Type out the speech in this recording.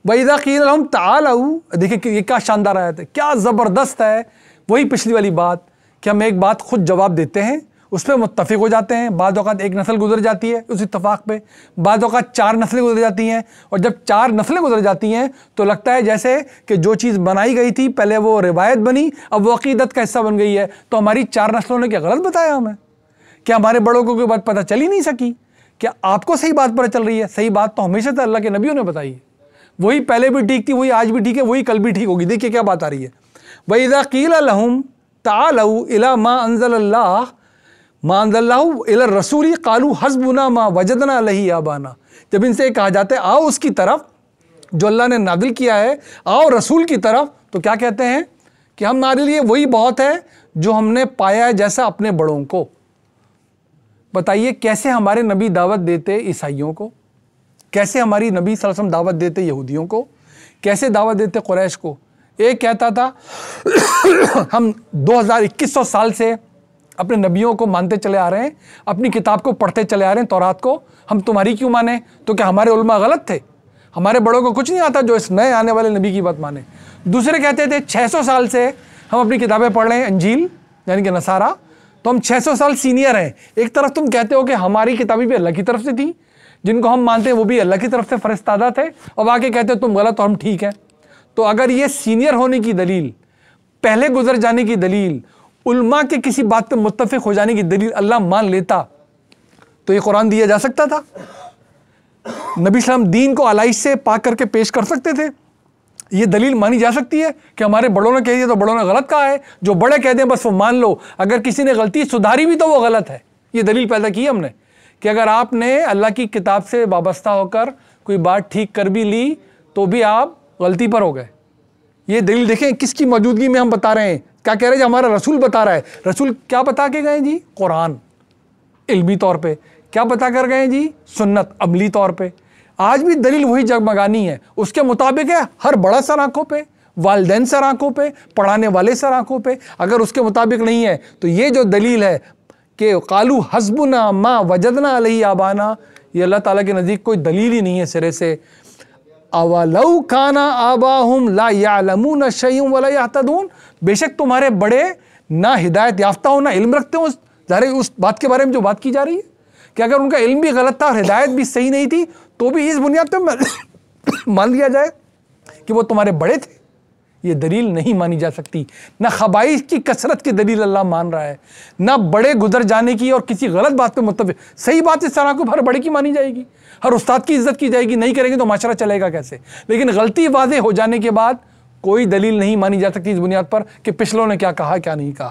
वइज़ा क़ील लहुम तालऊ, देखिए ये क्या शानदार आयत है, क्या ज़बरदस्त है। वही पिछली वाली बात कि हम एक बात खुद जवाब देते हैं, उस पर मुत्तफ़िक हो जाते हैं। बाद औक़ात एक नस्ल गुजर जाती है उस इत्तफ़ाक़ पे, बाद औक़ात 4 नस्लें गुजर जाती हैं, और जब 4 नस्लें गुजर जाती हैं तो लगता है जैसे कि जो चीज़ बनाई गई थी पहले वो रिवायत बनी, अब वो अक़ीदत का हिस्सा बन गई है। तो हमारी 4 नस्लों ने क्या गलत बताया हमें? क्या हमारे बड़ों को कोई बात पता चल ही नहीं सकी? क्या आपको सही बात पता चल रही है? सही बात तो हमेशा से अल्लाह के नबियों ने बताई है। वही पहले भी ठीक थी, वही आज भी ठीक है, वही कल भी ठीक होगी। देखिए क्या बात आ रही है, वइज़ा क़ील लहुम तालऊ इला मा अंज़लल्लाह मा अंज़लल्लाहु इला रसूली क़ालू हस्बुना मा वजदना अलैहि आबाना। जब इनसे कहा जाता है आओ उसकी तरफ जो अल्लाह ने नादिल किया है, आओ रसूल की तरफ, तो क्या कहते हैं कि हमारे लिए वही बहुत है जो हमने पाया है जैसा अपने बड़ों को। बताइए कैसे हमारे नबी दावत देते ईसाइयों को, कैसे हमारी नबी सल्लल्लाहु अलैहि वसल्लम दावत देते यहूदियों को, कैसे दावत देते कुरैश को। एक कहता था हम 2100 साल से अपने नबियों को मानते चले आ रहे हैं, अपनी किताब को पढ़ते चले आ रहे हैं, तौरात को, हम तुम्हारी क्यों माने? तो क्या हमारे उलमा गलत थे? हमारे बड़ों को कुछ नहीं आता जो इस नए आने वाले नबी की बात माने। दूसरे कहते थे 600 साल से हम अपनी किताबें पढ़ रहे हैं, अंजील यानी कि नसारा, तो हम 600 साल सीनियर हैं। एक तरफ तुम कहते हो कि हमारी किताबें भी अल्लाह की तरफ से थी, जिनको हम मानते हैं वो भी अल्लाह की तरफ से फरिश्तादा थे, और आके कहते हो तुम गलत और हम ठीक हैं। तो अगर ये सीनियर होने की दलील, पहले गुजर जाने की दलील, उल्मा के किसी बात पे मुत्तफिक हो जाने की दलील अल्लाह मान लेता तो ये कुरान दिया जा सकता था। नबी सल्लम दीन को अलाइश से पाक करके पेश कर सकते थे। ये दलील मानी जा सकती है कि हमारे बड़ों ने कह दिया तो बड़ों ने गलत कहा है, जो बड़े कह दें बस वो मान लो, अगर किसी ने गलती सुधारी भी तो वो गलत है। ये दलील पैदा की हमने कि अगर आपने अल्लाह की किताब से वाबस्ता होकर कोई बात ठीक कर भी ली तो भी आप गलती पर हो गए। ये दलील देखें किसकी मौजूदगी में हम बता रहे हैं। क्या कह रहे हैं? हमारा रसूल बता रहा है। रसूल क्या बता के गए जी? कुरान इल्मी तौर पे। क्या बता कर गए जी? सुन्नत अमली तौर पे। आज भी दलील वही जगमगानी है, उसके मुताबिक है। हर बड़ा सर आंखों पे, वालिदैन सर आंखों पे, पढ़ाने वाले सर आंखों पे। अगर उसके मुताबिक नहीं है तो ये जो दलील है कि कालू हस्बुना मा वजदना अलैहि आबाना, ये अल्लाह ताला के नज़दीक कोई दलील ही नहीं है सिरे से। अवलौ काना आबाहुम ला यालमून शय्यन वला यहतदून, बेशक तुम्हारे बड़े ना हिदायत याफ्ता हो ना इल्म रखते हो उस बात के बारे में जो बात की जा रही है, कि अगर उनका इल्म भी गलत था और हिदायत भी सही नहीं थी तो भी इस बुनियाद पर मान लिया जाए कि वो तुम्हारे बड़े थे। ये दलील नहीं मानी जा सकती। ना खबाइश की कसरत की दलील अल्लाह मान रहा है, ना बड़े गुजर जाने की और किसी गलत बात पे मुत्तफिक। सही बात इस तरह को हर बड़े की मानी जाएगी, हर उस्ताद की इज्जत की जाएगी, नहीं करेंगे तो माशरा चलेगा कैसे। लेकिन गलती वाज़ेह हो जाने के बाद कोई दलील नहीं मानी जा सकती इस बुनियाद पर कि पिछलों ने क्या कहा क्या नहीं कहा।